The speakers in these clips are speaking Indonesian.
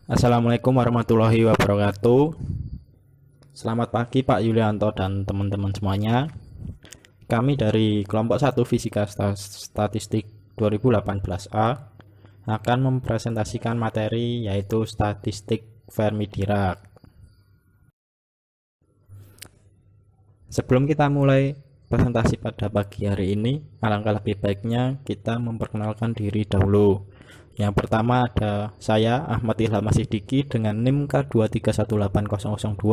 Assalamualaikum warahmatullahi wabarakatuh. Selamat pagi Pak Yulianto dan teman-teman semuanya. Kami dari kelompok 1 Fisika Statistik 2018A akan mempresentasikan materi yaitu statistik Fermi-Dirac. Sebelum kita mulai presentasi pada pagi hari ini, alangkah lebih baiknya kita memperkenalkan diri dahulu. Yang pertama ada saya Ahmad Ilham Siddiqui dengan NIM K2318002.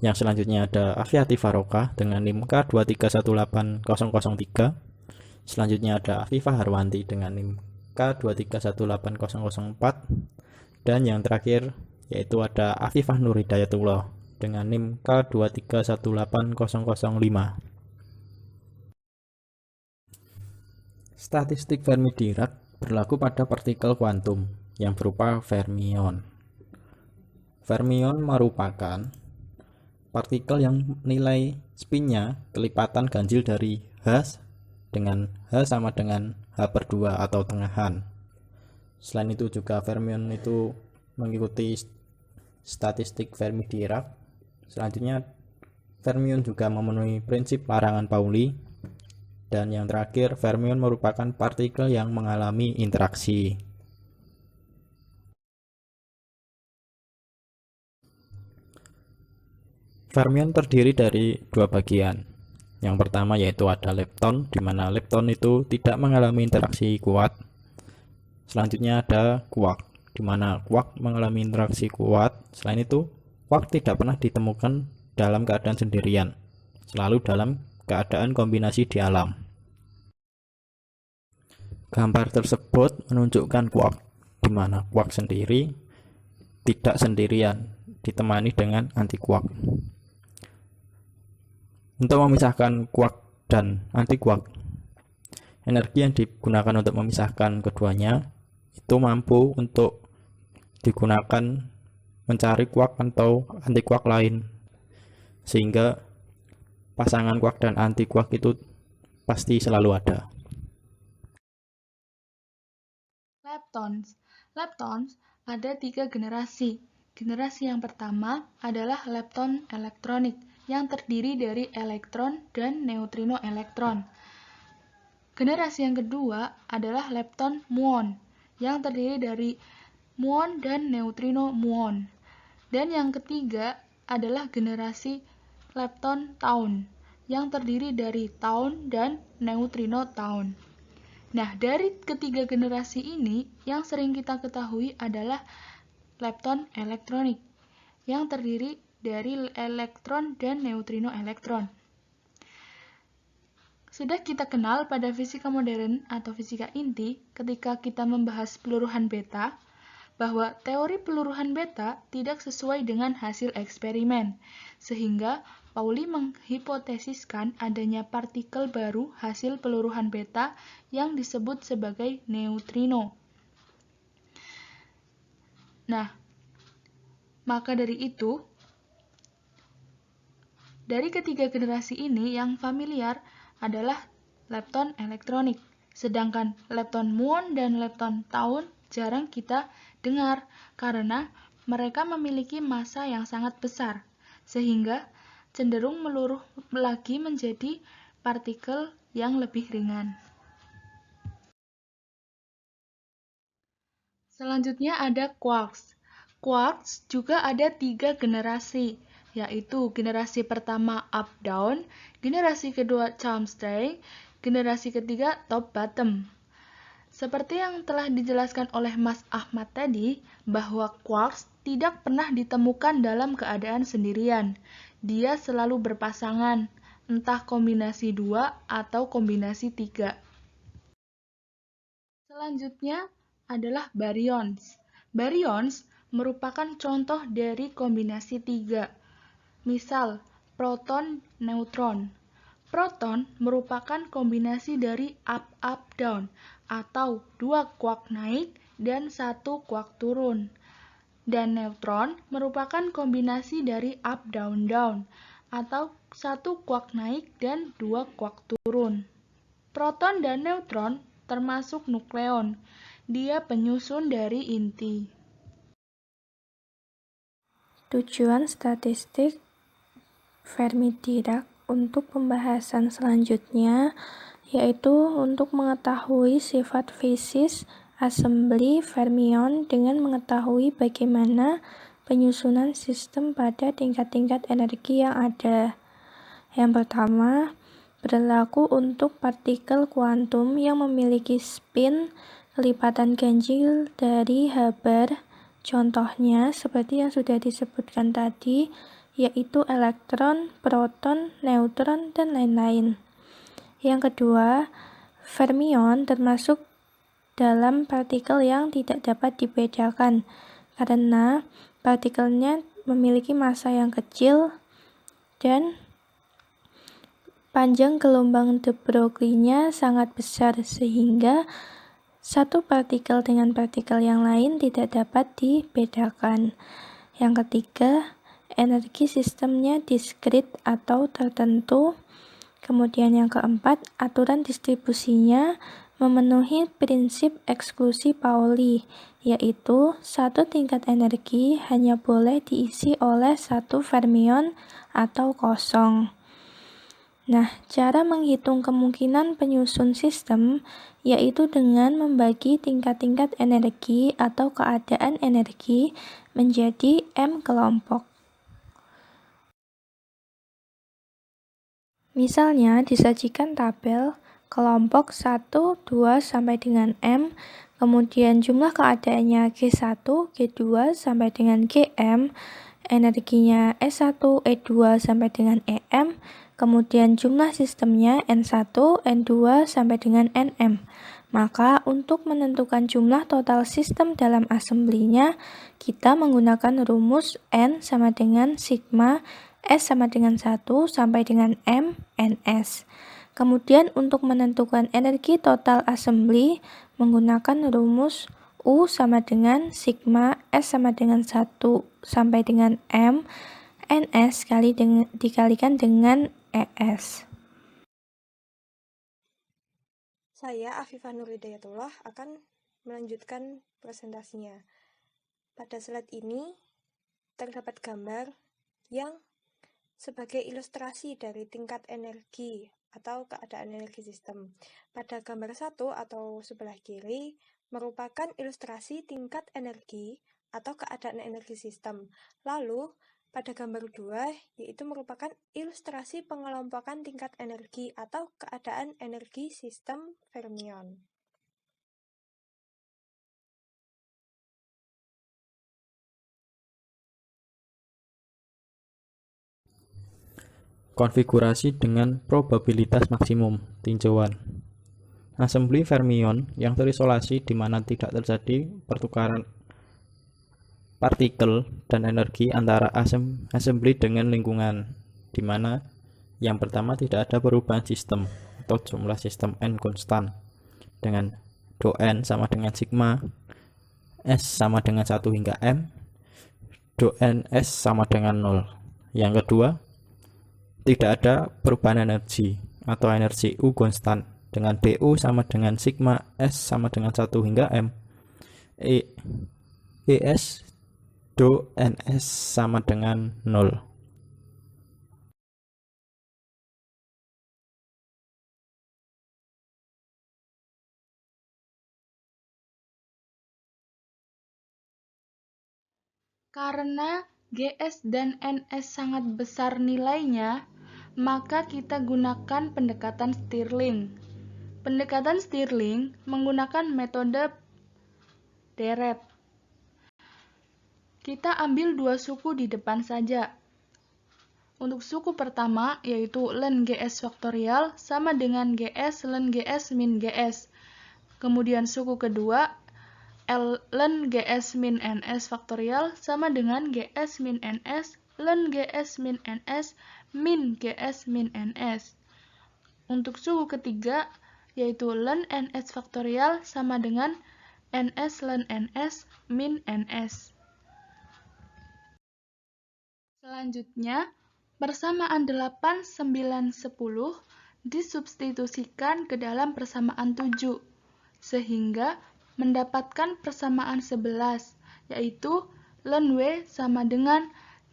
Yang selanjutnya ada Afiati Farokah dengan NIM K2318003. Selanjutnya ada Afifah Harwanti dengan NIM K2318004. Dan yang terakhir yaitu ada Afifah Nur Hidayatullah dengan NIM K2318005. Statistik Fermi-Dirac berlaku pada partikel kuantum yang berupa fermion. Fermion merupakan partikel yang nilai spinnya kelipatan ganjil dari H dengan H sama dengan H/2 atau tengahan. Selain itu juga fermion itu mengikuti statistik Fermi-Dirac. Selanjutnya fermion juga memenuhi prinsip larangan Pauli. Dan yang terakhir, fermion merupakan partikel yang mengalami interaksi. Fermion terdiri dari dua bagian. Yang pertama yaitu ada lepton, di mana lepton itu tidak mengalami interaksi kuat. Selanjutnya ada quark, di mana quark mengalami interaksi kuat. Selain itu, quark tidak pernah ditemukan dalam keadaan sendirian, selalu dalam keadaan kombinasi di alam. Gambar tersebut menunjukkan quark, di mana quark sendiri tidak sendirian, ditemani dengan anti-quark. Untuk memisahkan quark dan anti-quark, energi yang digunakan untuk memisahkan keduanya itu mampu untuk digunakan mencari quark atau anti-quark lain, sehingga pasangan quark dan anti-quark itu pasti selalu ada. Leptons ada 3 generasi. Generasi yang pertama adalah lepton elektronik yang terdiri dari elektron dan neutrino elektron. Generasi yang kedua adalah lepton muon yang terdiri dari muon dan neutrino muon. Dan yang ketiga adalah generasi lepton tauon yang terdiri dari tauon dan neutrino tauon. Nah, dari ketiga generasi ini, yang sering kita ketahui adalah lepton elektronik, yang terdiri dari elektron dan neutrino elektron. Sudah kita kenal pada fisika modern atau fisika inti ketika kita membahas peluruhan beta, bahwa teori peluruhan beta tidak sesuai dengan hasil eksperimen, sehingga Pauli menghipotesiskan adanya partikel baru hasil peluruhan beta yang disebut sebagai neutrino. Nah, maka dari itu, dari ketiga generasi ini yang familiar adalah lepton elektronik, sedangkan lepton muon dan lepton tauon jarang kita dengar karena mereka memiliki massa yang sangat besar, sehingga cenderung meluruh lagi menjadi partikel yang lebih ringan. Selanjutnya ada quarks. Quarks juga ada 3 generasi, yaitu generasi pertama up-down, generasi kedua Chomsky, generasi ketiga top-bottom. Seperti yang telah dijelaskan oleh Mas Ahmad tadi, bahwa quarks tidak pernah ditemukan dalam keadaan sendirian. Dia selalu berpasangan, entah kombinasi 2 atau kombinasi 3. Selanjutnya adalah baryons. Baryons merupakan contoh dari kombinasi 3. Misal, proton-neutron. Proton merupakan kombinasi dari up-up-down atau 2 quark naik dan 1 quark turun. Dan neutron merupakan kombinasi dari up-down-down atau 1 quark naik dan 2 quark turun. Proton dan neutron termasuk nukleon. Dia penyusun dari inti. Tujuan statistik Fermi-Dirac untuk pembahasan selanjutnya yaitu untuk mengetahui sifat fisis asembli fermion dengan mengetahui bagaimana penyusunan sistem pada tingkat-tingkat energi yang ada. Yang pertama, berlaku untuk partikel kuantum yang memiliki spin kelipatan ganjil dari H bar. Contohnya seperti yang sudah disebutkan tadi, yaitu elektron, proton, neutron, dan lain-lain. Yang kedua, fermion termasuk dalam partikel yang tidak dapat dibedakan karena partikelnya memiliki massa yang kecil dan panjang gelombang de Broglie-nya sangat besar sehingga satu partikel dengan partikel yang lain tidak dapat dibedakan. Yang ketiga, energi sistemnya diskrit atau tertentu. Kemudian yang keempat, aturan distribusinya memenuhi prinsip eksklusi Pauli, yaitu satu tingkat energi hanya boleh diisi oleh satu fermion atau kosong. Nah, cara menghitung kemungkinan penyusun sistem yaitu dengan membagi tingkat-tingkat energi atau keadaan energi menjadi M kelompok. Misalnya disajikan tabel kelompok 1, 2 sampai dengan M, kemudian jumlah keadaannya G1, G2 sampai dengan Gm, energinya S1, E2 sampai dengan Em, kemudian jumlah sistemnya N1, N2 sampai dengan Nm. Maka untuk menentukan jumlah total sistem dalam asemblinya, kita menggunakan rumus N sama dengan sigma S sama dengan 1 sampai dengan M, Ns. Kemudian untuk menentukan energi total assembly menggunakan rumus U sama dengan sigma S sama dengan 1 sampai dengan M, Ns dikalikan dengan Es. Saya Afifah Nurhidayatullah akan melanjutkan presentasinya. Pada slide ini terdapat gambar yang sebagai ilustrasi dari tingkat energi atau keadaan energi sistem. Pada gambar 1 atau sebelah kiri merupakan ilustrasi tingkat energi atau keadaan energi sistem. Lalu pada gambar 2 yaitu merupakan ilustrasi pengelompokan tingkat energi atau keadaan energi sistem fermion. Konfigurasi dengan probabilitas maksimum tinjauan. Asembli fermion yang terisolasi di mana tidak terjadi pertukaran partikel dan energi antara asembli dengan lingkungan, di mana yang pertama tidak ada perubahan sistem atau jumlah sistem N konstan dengan do N sama dengan sigma, S sama dengan 1 hingga M, do Ns sama dengan 0. Yang kedua, tidak ada perubahan energi atau energi U konstan dengan Du sama dengan sigma S sama dengan 1 hingga M. Es do Ns sama dengan 0. Karena Gs dan Ns sangat besar nilainya, maka kita gunakan pendekatan Stirling. Pendekatan Stirling menggunakan metode deret. Kita ambil dua suku di depan saja. Untuk suku pertama yaitu ln Gs faktorial sama dengan Gs ln Gs min Gs. Kemudian suku kedua ln Gs min Ns faktorial sama dengan Gs min Ns ln Gs min Ns min Gs min Ns. Untuk suku ketiga yaitu ln Ns faktorial sama dengan Ns ln Ns min Ns. Selanjutnya, persamaan 8, 9, 10 disubstitusikan ke dalam persamaan 7, sehingga mendapatkan persamaan 11, yaitu ln W sama dengan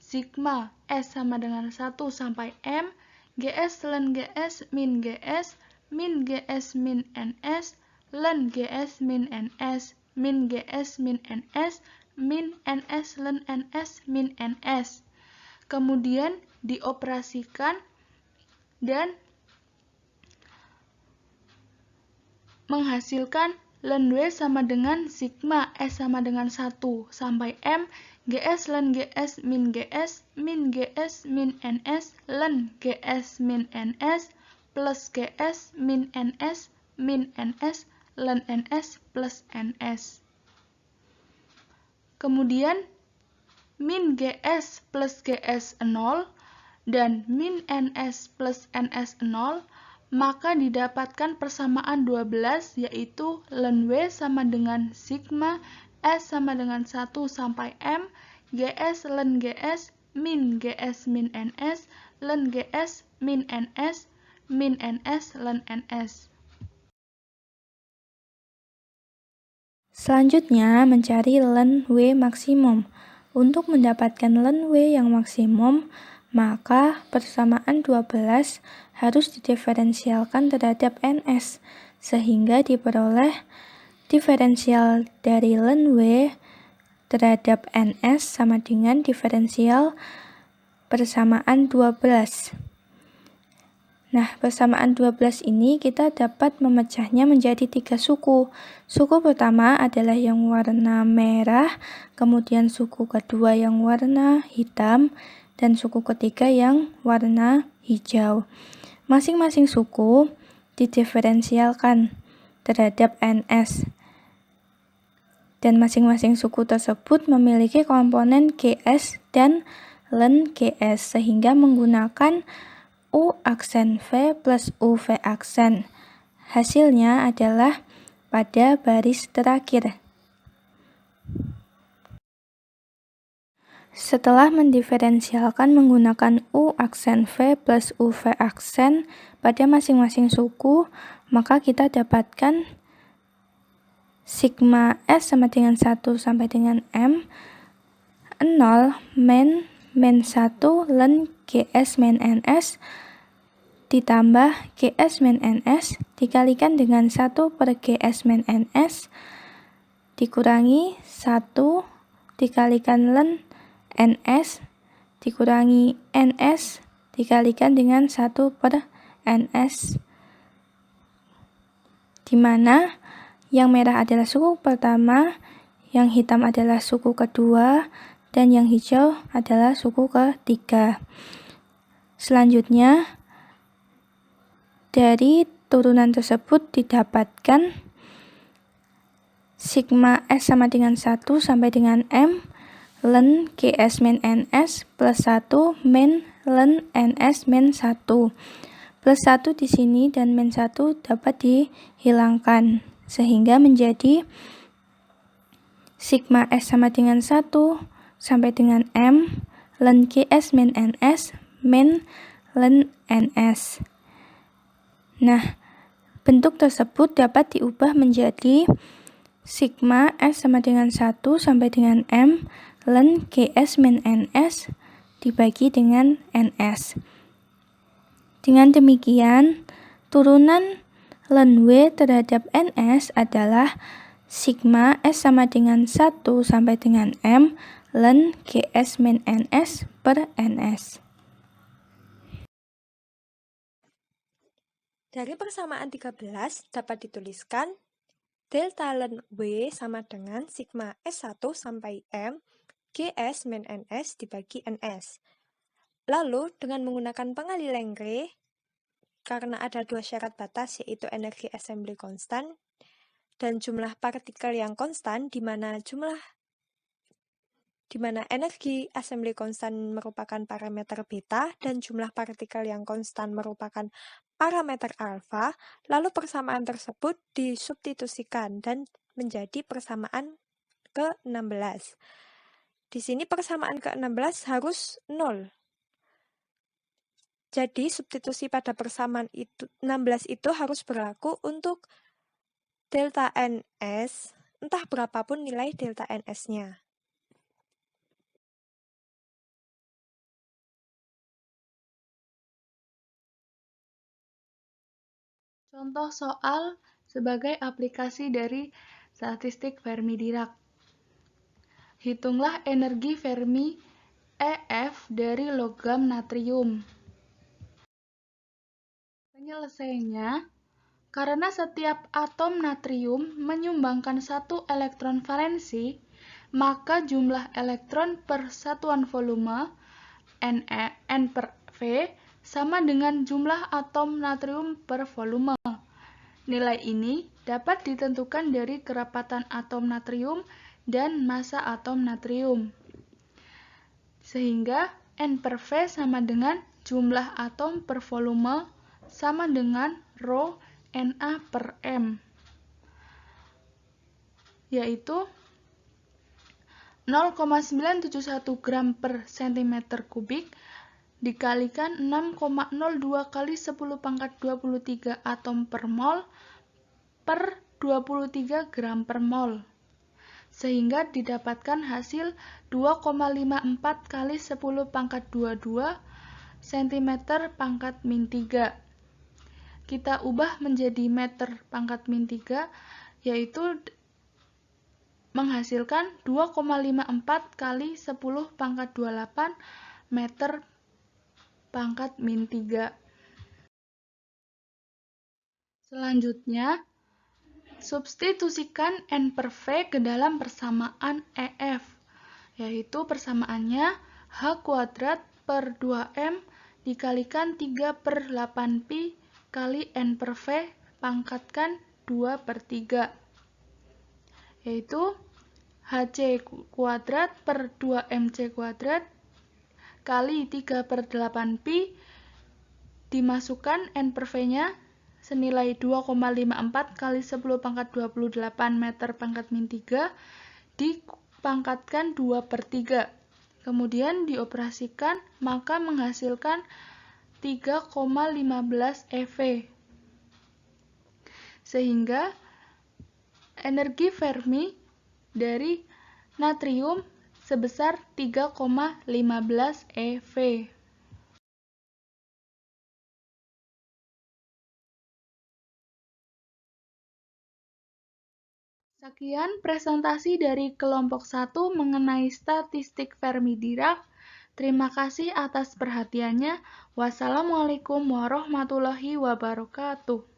sigma S sama dengan 1 sampai M, GS ln GS min GS, min GS min NS, ln GS min NS, min GS min NS, min NS ln NS min NS. Kemudian dioperasikan dan menghasilkan ln W sama dengan sigma S sama dengan 1 sampai M, GS ln GS min GS, min GS min NS, ln GS min NS, plus GS min NS, min NS, ln NS plus NS. Kemudian min GS plus GS 0 dan min NS plus NS 0, maka didapatkan persamaan 12, yaitu ln W sama dengan sigma S sama dengan 1 sampai M, GS ln GS min GS min NS, ln GS min NS, min NS ln NS. Selanjutnya, mencari ln W maksimum. Untuk mendapatkan ln W yang maksimum, maka persamaan 12 harus didiferensialkan terhadap NS, sehingga diperoleh diferensial dari ln W terhadap NS sama dengan diferensial persamaan 12. Nah, persamaan 12 ini kita dapat memecahnya menjadi 3 suku. Suku pertama adalah yang warna merah, kemudian suku kedua yang warna hitam, dan suku ketiga yang warna hijau. Masing-masing suku didiferensialkan terhadap NS. Dan masing-masing suku tersebut memiliki komponen GS dan ln GS, sehingga menggunakan U aksen V plus UV aksen. Hasilnya adalah pada baris terakhir. Setelah mendiferensialkan menggunakan U aksen V plus UV aksen pada masing-masing suku, maka kita dapatkan sigma S sama dengan 1 sampai dengan M, 0 min 1 ln GS min NS ditambah GS min NS dikalikan dengan 1 per GS min NS dikurangi 1 dikalikan ln NS dikurangi NS dikalikan dengan 1 per NS, di mana yang merah adalah suku pertama, yang hitam adalah suku kedua, dan yang hijau adalah suku ketiga. Selanjutnya, dari turunan tersebut didapatkan sigma S sama dengan 1 sampai dengan M ln GS min NS plus 1 min ln NS min 1. Plus 1 di sini dan min 1 dapat dihilangkan, sehingga menjadi sigma S sama dengan 1 sampai dengan M ln GS min NS min ln NS. Nah, bentuk tersebut dapat diubah menjadi sigma S sama dengan 1 sampai dengan M ln GS min NS dibagi dengan NS. Dengan demikian, turunan ln W terhadap NS adalah sigma S sama dengan 1 sampai dengan M ln GS min NS per NS. Dari persamaan 13 dapat dituliskan delta ln W sama dengan sigma S1 sampai M GS min NS dibagi NS. Lalu dengan menggunakan pengali Lengre, karena ada dua syarat batas yaitu energi assembly konstan dan jumlah partikel yang konstan, di mana energi assembly konstan merupakan parameter beta dan jumlah partikel yang konstan merupakan parameter alfa, lalu persamaan tersebut disubstitusikan dan menjadi persamaan ke-16. Di sini persamaan ke-16 harus 0. Jadi substitusi pada persamaan 16 itu harus berlaku untuk delta NS, entah berapapun nilai delta NS-nya. Contoh soal sebagai aplikasi dari statistik Fermi-Dirac. Hitunglah energi Fermi EF dari logam natrium. Penyelesaiannya, karena setiap atom natrium menyumbangkan satu elektron valensi, maka jumlah elektron per satuan volume N per V sama dengan jumlah atom natrium per volume. Nilai ini dapat ditentukan dari kerapatan atom natrium dan massa atom natrium. Sehingga N per V sama dengan jumlah atom per volume sama dengan Rho Na per M, yaitu 0,971 gram per cm kubik dikalikan 6,02 kali 10 pangkat 23 atom per mol per 23 gram per mol, sehingga didapatkan hasil 2,54 kali 10 pangkat 22 cm pangkat min 3. Kita ubah menjadi meter pangkat min 3, yaitu menghasilkan 2,54 kali 10 pangkat 28 meter pangkat min 3. Selanjutnya, substitusikan N per V ke dalam persamaan EF, yaitu persamaannya H kuadrat per 2M dikalikan 3 per 8pi kali N per V pangkatkan 2 per 3, yaitu HC kuadrat per 2MC kuadrat kali 3 per 8pi dimasukkan N per V-nya senilai 2,54 kali 10 pangkat 28 meter pangkat min 3 dipangkatkan 2 per 3. Kemudian dioperasikan, maka menghasilkan 3,15 eV. Sehingga energi Fermi dari natrium sebesar 3,15 eV. Sekian presentasi dari kelompok 1 mengenai statistik Fermi-Dirac. Terima kasih atas perhatiannya. Wassalamualaikum warahmatullahi wabarakatuh.